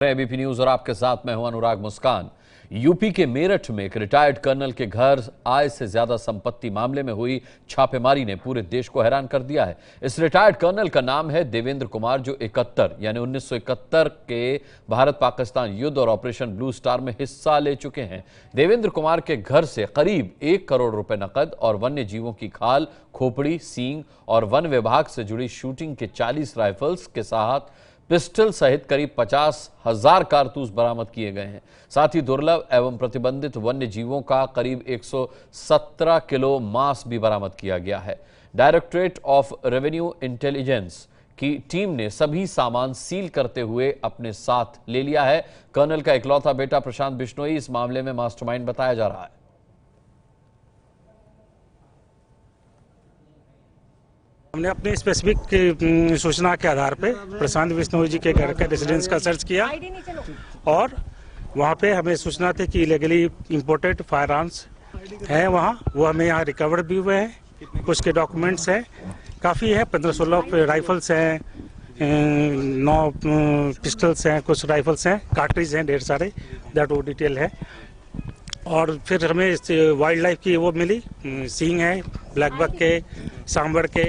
ABP news और आपके साथ मैं हूं अनुराग मुस्कान। यूपी के मेरठ में एक रिटायर्ड कर्नल के घर आय से ज्यादा संपत्ति मामले में हुई छापेमारी ने पूरे देश को हैरान कर दिया है। इस रिटायर्ड कर्नल का नाम है देवेंद्र कुमार, जो 71 यानी 1971 के भारत पाकिस्तान युद्ध और ऑपरेशन ब्लू स्टार में हिस्सा ले चुके हैं। देवेंद्र कुमार के घर से करीब 1 करोड़ रुपए नकद और वन्य जीवों की खाल, खोपड़ी, सींग और वन विभाग से जुड़ी शूटिंग के 40 राइफल्स के साथ पिस्टल सहित करीब 50,000 कारतूस बरामद किए गए हैं। साथ ही दुर्लभ एवं प्रतिबंधित वन्य जीवों का करीब 117 किलो मांस भी बरामद किया गया है। डायरेक्टरेट ऑफ रेवेन्यू इंटेलिजेंस की टीम ने सभी सामान सील करते हुए अपने साथ ले लिया है। कर्नल का इकलौता बेटा प्रशांत बिश्नोई इस मामले में मास्टरमाइंड बताया जा रहा है। हमने अपने स्पेसिफिक सूचना के आधार पे प्रशांत बिश्नोई जी के घर के रेजिडेंस का सर्च किया और वहाँ पे हमें सूचना थी कि इलीगली इंपोर्टेड फायर आर्म्स हैं वहाँ, वो हमें यहाँ रिकवर भी हुए हैं। कुछ के डॉक्यूमेंट्स हैं, काफ़ी है, 15-16 राइफल्स हैं, 9 पिस्टल्स हैं, कुछ राइफल्स हैं, कार्ट्रिज हैं ढेर सारे, दैट वो डिटेल है। और फिर हमें वाइल्ड लाइफ की वो मिली, सींग है, ब्लैक बक के, सांबर के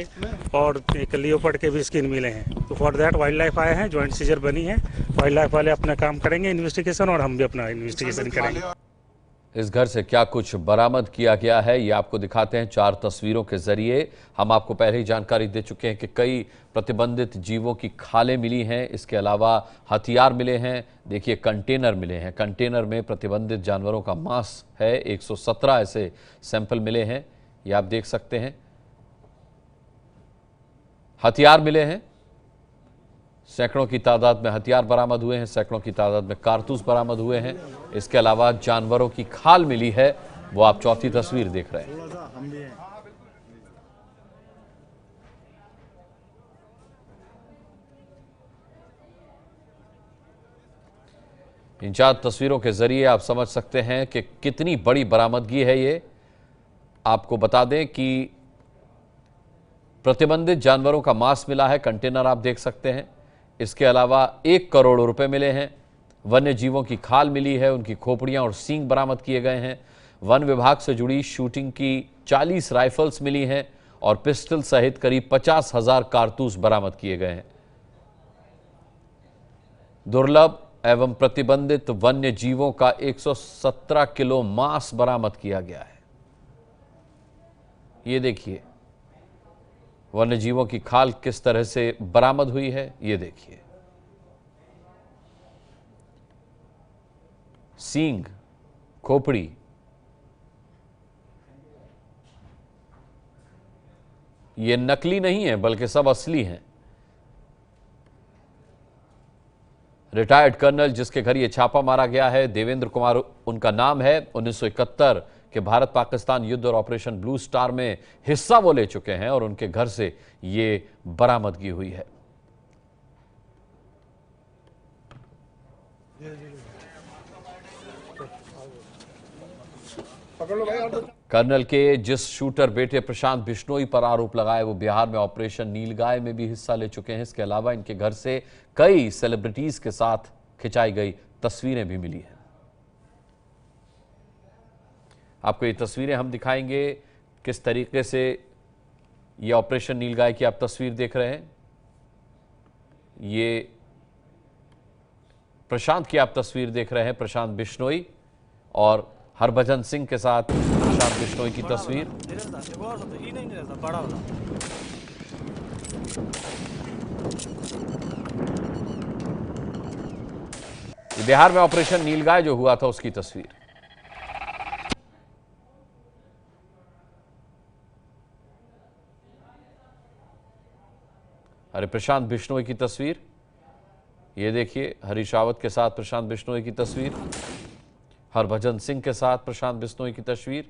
और एक लियोपर्ड के भी स्किन मिले हैं। तो फॉर दैट वाइल्ड लाइफ आए हैं, ज्वाइंट सीजर बनी है। वाइल्ड लाइफ वाले अपना काम करेंगे इन्वेस्टिगेशन और हम भी अपना इन्वेस्टिगेशन करेंगे। इस घर से क्या कुछ बरामद किया गया है ये आपको दिखाते हैं 4 तस्वीरों के जरिए। हम आपको पहले ही जानकारी दे चुके हैं कि कई प्रतिबंधित जीवों की खालें मिली हैं, इसके अलावा हथियार मिले हैं। देखिए, कंटेनर मिले हैं, कंटेनर में प्रतिबंधित जानवरों का मांस है। 117 ऐसे सैंपल मिले हैं, ये आप देख सकते हैं। हथियार मिले हैं, सैकड़ों की तादाद में हथियार बरामद हुए हैं, सैकड़ों की तादाद में कारतूस बरामद हुए हैं। इसके अलावा जानवरों की खाल मिली है, वो आप चौथी तस्वीर देख रहे हैं। इन 4 तस्वीरों के जरिए आप समझ सकते हैं कि कितनी बड़ी बरामदगी है ये। आपको बता दें कि प्रतिबंधित जानवरों का मांस मिला है, कंटेनर आप देख सकते हैं। इसके अलावा 1 करोड़ रुपए मिले हैं, वन्य जीवों की खाल मिली है, उनकी खोपड़ियां और सींग बरामद किए गए हैं। वन विभाग से जुड़ी शूटिंग की 40 राइफल्स मिली हैं और पिस्टल सहित करीब 50,000 कारतूस बरामद किए गए हैं। दुर्लभ एवं प्रतिबंधित वन्य जीवों का 117 किलो मांस बरामद किया गया है। ये देखिए, वन्य जीवों की खाल किस तरह से बरामद हुई है, ये देखिए। सींग, खोपड़ी, ये नकली नहीं है बल्कि सब असली हैं। रिटायर्ड कर्नल जिसके घर ये छापा मारा गया है, देवेंद्र कुमार उनका नाम है। 1971 के भारत पाकिस्तान युद्ध और ऑपरेशन ब्लू स्टार में हिस्सा वो ले चुके हैं और उनके घर से ये बरामदगी हुई है। कर्नल के जिस शूटर बेटे प्रशांत बिश्नोई पर आरोप लगाए, वो बिहार में ऑपरेशन नीलगाय में भी हिस्सा ले चुके हैं। इसके अलावा इनके घर से कई सेलिब्रिटीज के साथ खिंचाई गई तस्वीरें भी मिली हैं। आपको ये तस्वीरें हम दिखाएंगे किस तरीके से ये ऑपरेशन नीलगाय की आप तस्वीर देख रहे हैं। ये प्रशांत की आप तस्वीर देख रहे हैं, प्रशांत बिश्नोई और हरभजन सिंह के साथ प्रशांत बिश्नोई की तस्वीर। बिहार में ऑपरेशन नीलगाय जो हुआ था उसकी तस्वीर। अरे प्रशांत बिश्नोई की तस्वीर, ये देखिए, हरीश रावत के साथ प्रशांत बिश्नोई की तस्वीर, हरभजन सिंह के साथ प्रशांत बिश्नोई की तस्वीर,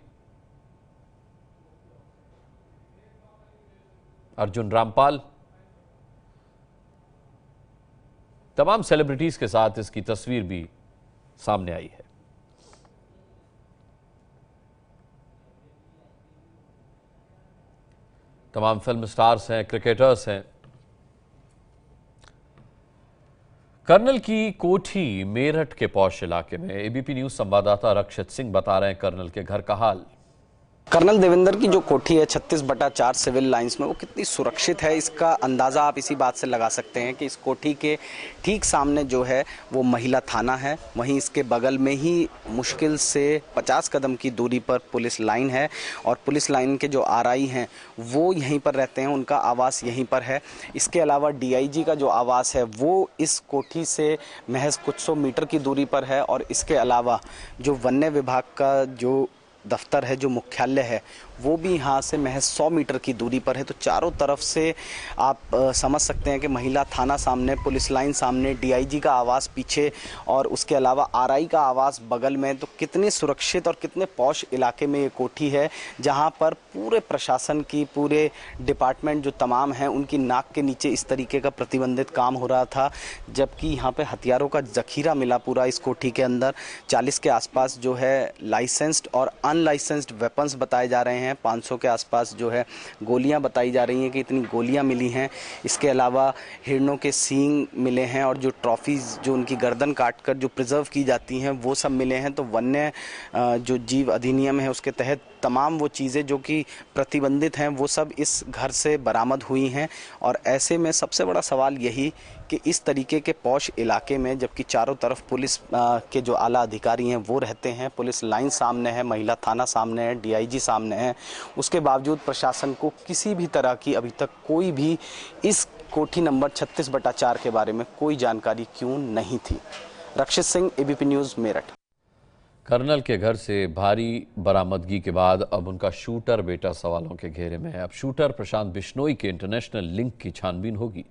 अर्जुन रामपाल, तमाम सेलिब्रिटीज के साथ इसकी तस्वीर भी सामने आई है। तमाम फिल्म स्टार्स हैं, क्रिकेटर्स हैं। कर्नल की कोठी मेरठ के पौष इलाके में एबीपी न्यूज संवाददाता रक्षित सिंह बता रहे हैं कर्नल के घर का हाल। कर्नल देवेंद्र की जो कोठी है 36/4 सिविल लाइंस में, वो कितनी सुरक्षित है इसका अंदाज़ा आप इसी बात से लगा सकते हैं कि इस कोठी के ठीक सामने जो है वो महिला थाना है, वहीं इसके बगल में ही मुश्किल से 50 कदम की दूरी पर पुलिस लाइन है और पुलिस लाइन के जो आरआई हैं वो यहीं पर रहते हैं, उनका आवास यहीं पर है। इसके अलावा डीआईजी का जो आवास है वो इस कोठी से महज कुछ सौ मीटर की दूरी पर है और इसके अलावा जो वन्य विभाग का जो दफ्तर है, जो मुख्यालय है, वो भी यहाँ से महज 100 मीटर की दूरी पर है। तो चारों तरफ से आप समझ सकते हैं कि महिला थाना सामने, पुलिस लाइन सामने, डीआईजी का आवास पीछे और उसके अलावा आरआई का आवास बगल में। तो कितने सुरक्षित और कितने पॉश इलाके में ये कोठी है, जहाँ पर पूरे प्रशासन की, पूरे डिपार्टमेंट जो तमाम हैं, उनकी नाक के नीचे इस तरीके का प्रतिबंधित काम हो रहा था। जबकि यहाँ पे हथियारों का जखीरा मिला पूरा इस कोठी के अंदर। 40 के आसपास जो है लाइसेंस्ड और अनलाइसेंस्ड वेपन्स बताए जा रहे हैं। 500 के आसपास जो है गोलियां बताई जा रही हैं कि इतनी गोलियां मिली हैं। इसके अलावा हिरणों के सींग मिले हैं और जो ट्रॉफीज जो उनकी गर्दन काटकर जो प्रिजर्व की जाती हैं वो सब मिले हैं। तो वन्य जो जीव अधिनियम है उसके तहत तमाम वो चीज़ें जो कि प्रतिबंधित हैं वो सब इस घर से बरामद हुई हैं। और ऐसे में सबसे बड़ा सवाल यही कि इस तरीके के पॉश इलाके में, जबकि चारों तरफ पुलिस के जो आला अधिकारी हैं वो रहते हैं, पुलिस लाइन सामने है, महिला थाना सामने है, डीआईजी सामने है, उसके बावजूद प्रशासन को किसी भी तरह की अभी तक कोई भी इस कोठी नंबर 36/4 के बारे में कोई जानकारी क्यों नहीं थी। Rakshit Singh, ABP news, Meerut. Colonel के घर से भारी बरामदगी के बाद अब उनका शूटर बेटा सवालों के घेरे में है। अब शूटर प्रशांत बिश्नोई के इंटरनेशनल लिंक की छानबीन होगी।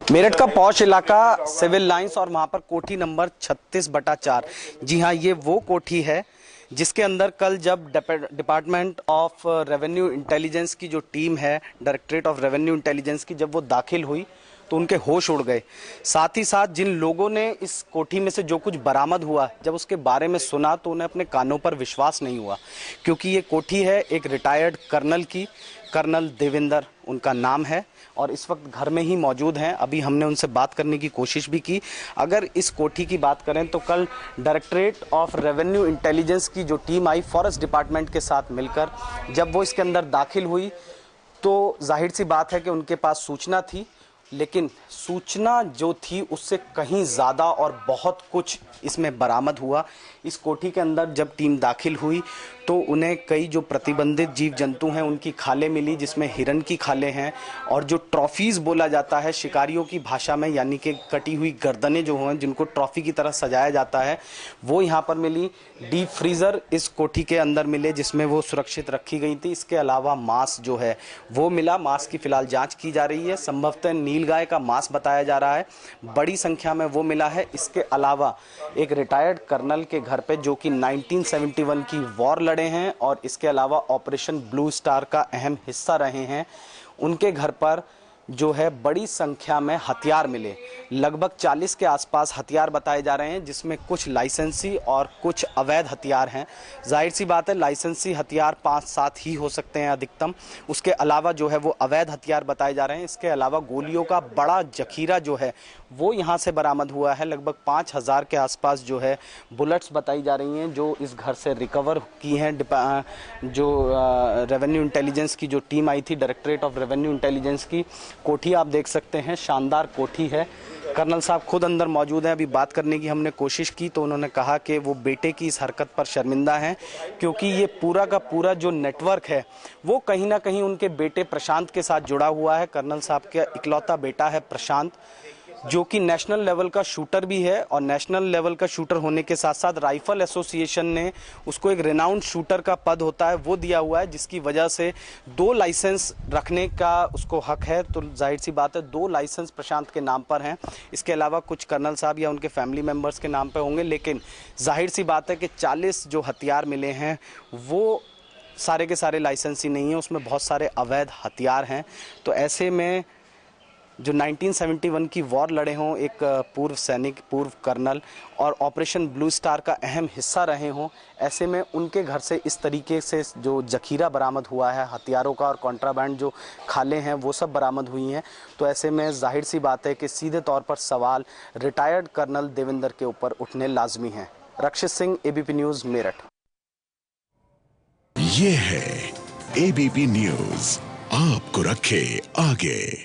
मेरठ का पॉश इलाका सिविल लाइंस और वहां पर कोठी नंबर 36/4। जी हाँ, ये वो कोठी है जिसके अंदर कल जब डिपार्टमेंट ऑफ रेवेन्यू इंटेलिजेंस की जो टीम है, डायरेक्टरेट ऑफ रेवेन्यू इंटेलिजेंस की, जब वो दाखिल हुई तो उनके होश उड़ गए। साथ ही साथ जिन लोगों ने इस कोठी में से जो कुछ बरामद हुआ, जब उसके बारे में सुना तो उन्हें अपने कानों पर विश्वास नहीं हुआ, क्योंकि ये कोठी है एक रिटायर्ड कर्नल की। कर्नल देवेंद्र उनका नाम है और इस वक्त घर में ही मौजूद हैं। अभी हमने उनसे बात करने की कोशिश भी की। अगर इस कोठी की बात करें तो कल डायरेक्टरेट ऑफ रेवेन्यू इंटेलिजेंस की जो टीम आई फॉरेस्ट डिपार्टमेंट के साथ मिलकर, जब वो इसके अंदर दाखिल हुई तो जाहिर सी बात है कि उनके पास सूचना थी, लेकिन सूचना जो थी उससे कहीं ज़्यादा और बहुत कुछ इसमें बरामद हुआ। इस कोठी के अंदर जब टीम दाखिल हुई तो उन्हें कई जो प्रतिबंधित जीव जंतु हैं उनकी खालें मिली, जिसमें हिरन की खालें हैं और जो ट्रॉफीज़ बोला जाता है शिकारियों की भाषा में, यानी कि कटी हुई गर्दनें जो हैं जिनको ट्रॉफी की तरह सजाया जाता है, वो यहाँ पर मिली। डीप फ्रीज़र इस कोठी के अंदर मिले जिसमें वो सुरक्षित रखी गई थी। इसके अलावा मांस जो है वो मिला। मांस की फ़िलहाल जाँच की जा रही है। संभवतः नीलगाय का मांस बताया जा रहा है, बड़ी संख्या में वो मिला है। इसके अलावा एक रिटायर्ड कर्नल के घर पे जो कि 1971 की वॉर लड़े हैं और इसके अलावा ऑपरेशन ब्लू स्टार का अहम हिस्सा रहे हैं, उनके घर पर जो है बड़ी संख्या में हथियार मिले। लगभग 40 के आसपास हथियार बताए जा रहे हैं, जिसमें कुछ लाइसेंसी और कुछ अवैध हथियार हैं। जाहिर सी बात है लाइसेंसी हथियार 5-7 ही हो सकते हैं अधिकतम, उसके अलावा जो है वो अवैध हथियार बताए जा रहे हैं। इसके अलावा गोलियों का बड़ा जखीरा जो है वो यहाँ से बरामद हुआ है। लगभग 5000 के आसपास जो है बुलेट्स बताई जा रही हैं जो इस घर से रिकवर की हैं। जो रेवेन्यू इंटेलिजेंस की जो टीम आई थी, डायरेक्टरेट ऑफ रेवेन्यू इंटेलिजेंस की। कोठी आप देख सकते हैं, शानदार कोठी है। कर्नल साहब खुद अंदर मौजूद हैं। अभी बात करने की हमने कोशिश की तो उन्होंने कहा कि वो बेटे की इस हरकत पर शर्मिंदा हैं, क्योंकि ये पूरा का पूरा जो नेटवर्क है वो कहीं ना कहीं उनके बेटे प्रशांत के साथ जुड़ा हुआ है। कर्नल साहब का इकलौता बेटा है प्रशांत, जो कि नेशनल लेवल का शूटर भी है और नेशनल लेवल का शूटर होने के साथ साथ राइफल एसोसिएशन ने उसको एक रिनाउंड शूटर का पद होता है वो दिया हुआ है, जिसकी वजह से 2 लाइसेंस रखने का उसको हक है। तो जाहिर सी बात है 2 लाइसेंस प्रशांत के नाम पर हैं। इसके अलावा कुछ कर्नल साहब या उनके फैमिली मेम्बर्स के नाम पर होंगे, लेकिन जाहिर सी बात है कि 40 जो हथियार मिले हैं वो सारे के सारे लाइसेंसी नहीं है, उसमें बहुत सारे अवैध हथियार हैं। तो ऐसे में जो 1971 की वॉर लड़े हों, एक पूर्व सैनिक, पूर्व कर्नल और ऑपरेशन ब्लू स्टार का अहम हिस्सा रहे हों, ऐसे में उनके घर से इस तरीके से जो जखीरा बरामद हुआ है, हथियारों का और कॉन्ट्राबैंड जो खालें हैं वो सब बरामद हुई हैं। तो ऐसे में जाहिर सी बात है कि सीधे तौर पर सवाल रिटायर्ड कर्नल देवेंद्र के ऊपर उठने लाजमी हैं। रक्षित सिंह, एबीपी न्यूज़, मेरठ। ये है एबीपी न्यूज़, आपको रखे आगे।